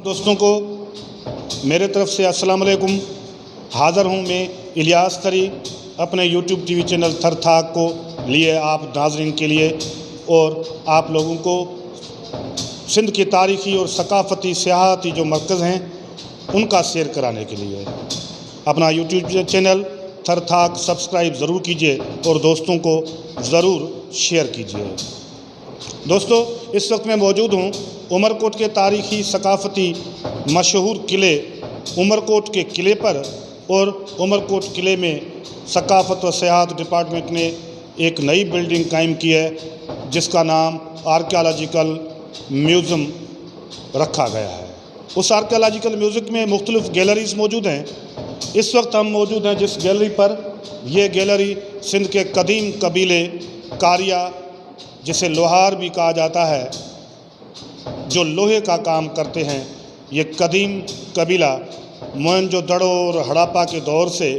दोस्तों को मेरे तरफ से अस्सलाम वालेकुम। हाज़िर हूँ मैं इलियास तरी अपने यूट्यूब टीवी चैनल थर थाक को लिए आप नाज़रीन के लिए और आप लोगों को सिंध की तारीख़ी और सकाफ़ती सियाहती जो मरकज़ हैं उनका सैर कराने के लिए अपना यूट्यूब चैनल थर थाक सब्सक्राइब ज़रूर कीजिए और दोस्तों को ज़रूर शेयर कीजिए। दोस्तों, इस वक्त मैं मौजूद हूँ उमरकोट के तारीख़ी सकाफ़ती मशहूर किले उमरकोट के किले पर और उमरकोट किले में सकाफ़त व सियाहत डिपार्टमेंट ने एक नई बिल्डिंग कायम की है जिसका नाम आर्कियोलॉजिकल म्यूज़ियम रखा गया है। उस आर्कियोलॉजिकल म्यूज़ियम में मुख्तलिफ़ गैलरीज़ मौजूद हैं। इस वक्त हम मौजूद हैं जिस गैलरी पर, यह गैलरी सिंध के कदीम कबीले कारिया, जिसे लोहार भी कहा जाता है, जो लोहे का काम करते हैं, ये कदीम कबीला मोहनजोदड़ो और हड़प्पा के दौर से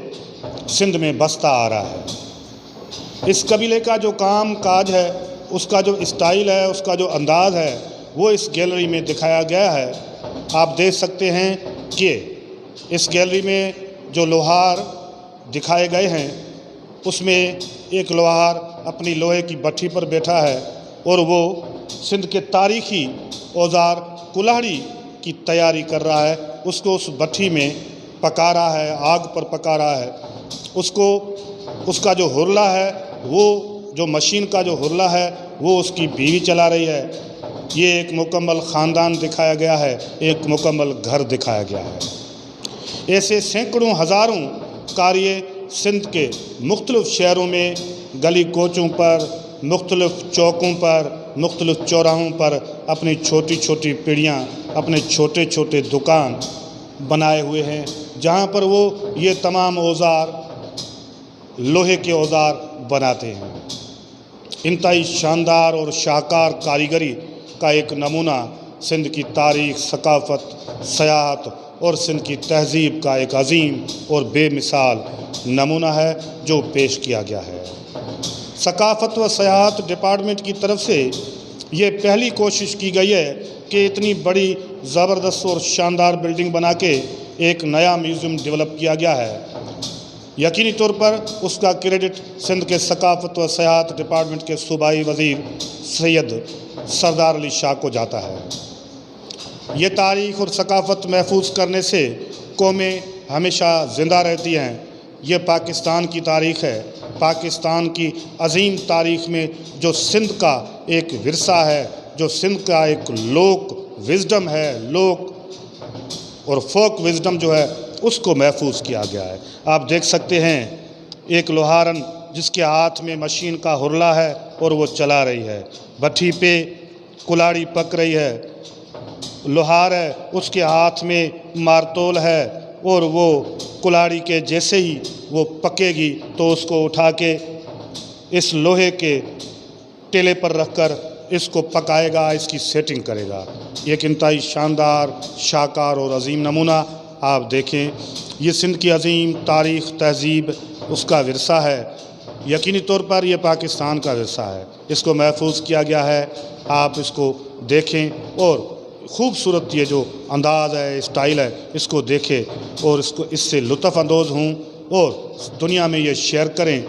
सिंध में बसता आ रहा है। इस कबीले का जो काम काज है, उसका जो स्टाइल है, उसका जो अंदाज़ है, वो इस गैलरी में दिखाया गया है। आप देख सकते हैं कि इस गैलरी में जो लोहार दिखाए गए हैं उसमें एक लोहार अपनी लोहे की भट्ठी पर बैठा है और वो सिंध के तारीख़ी औज़ार कुल्हाड़ी की तैयारी कर रहा है। उसको उस भट्ठी में पका रहा है, आग पर पका रहा है। उसका जो हुरला है, वो जो मशीन का जो हुरला है वो उसकी बीवी चला रही है। ये एक मुकम्मल ख़ानदान दिखाया गया है, एक मुकम्मल घर दिखाया गया है। ऐसे सैकड़ों हज़ारों कारिये सिंध के मुख्तलिफ़ शहरों में गली कोचों पर, मुख्तलिफ़ चौकों पर, मुख्तलिफ़ चौराहों पर अपनी छोटी छोटी पीढ़ियाँ, अपने छोटे छोटे दुकान बनाए हुए हैं जहाँ पर वो ये तमाम औज़ार, लोहे के औज़ार बनाते हैं। इंतहाई शानदार और शाहकार कारीगरी का एक नमूना सिंध की तारीख़, सकाफ़त, सियाहत और सिंध की तहज़ीब का एक अजीम और बेमिसाल नमूना है जो पेश किया गया है। सकाफ़त व सियाहत डिपार्टमेंट की तरफ से ये पहली कोशिश की गई है कि इतनी बड़ी ज़बरदस्त और शानदार बिल्डिंग बना के एक नया म्यूज़ियम डेवलप किया गया है। यकीनी तौर पर उसका क्रेडिट सिंध के सकाफ़त व सियाहत डिपार्टमेंट के सूबाई वज़ीर सैयद सरदार अली शाह को जाता है। ये तारीख़ और सकाफ़त महफूज करने से कौमें हमेशा ज़िंदा रहती हैं। ये पाकिस्तान की तारीख़ है। पाकिस्तान की अजीम तारीख़ में जो सिंध का एक विरसा है, जो सिंध का एक लोक विज़डम है, लोक और फोक विज़डम जो है, उसको महफूज किया गया है। आप देख सकते हैं एक लोहारन जिसके हाथ में मशीन का हुरला है और वो चला रही है। भट्ठी पे कुल्हाड़ी पक रही है, लोहार है, उसके हाथ में मारतोल है और वो कुल्हाड़ी के जैसे ही वो पकेगी तो उसको उठा के इस लोहे के टेले पर रखकर इसको पकाएगा, इसकी सेटिंग करेगा। एक इंतहाई शानदार, शाहकार और अजीम नमूना आप देखें। ये सिंध की अजीम तारीख़, तहज़ीब, उसका विरसा है। यकीनी तौर पर यह पाकिस्तान का विरसा है। इसको महफूज किया गया है। आप इसको देखें और खूबसूरत ये जो अंदाज़ है, स्टाइल है, इसको देखें और इससे लुत्फ़ अंदोज़ हों और दुनिया में ये शेयर करें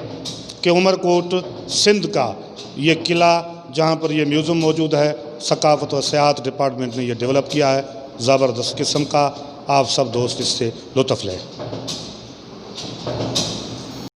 कि उमरकोट सिंध का ये किला जहाँ पर ये म्यूज़ियम मौजूद है, सकाफ़त व सियाहत डिपार्टमेंट ने ये डेवलप किया है, ज़बरदस्त किस्म का। आप सब दोस्त इससे लुत्फ़ लें।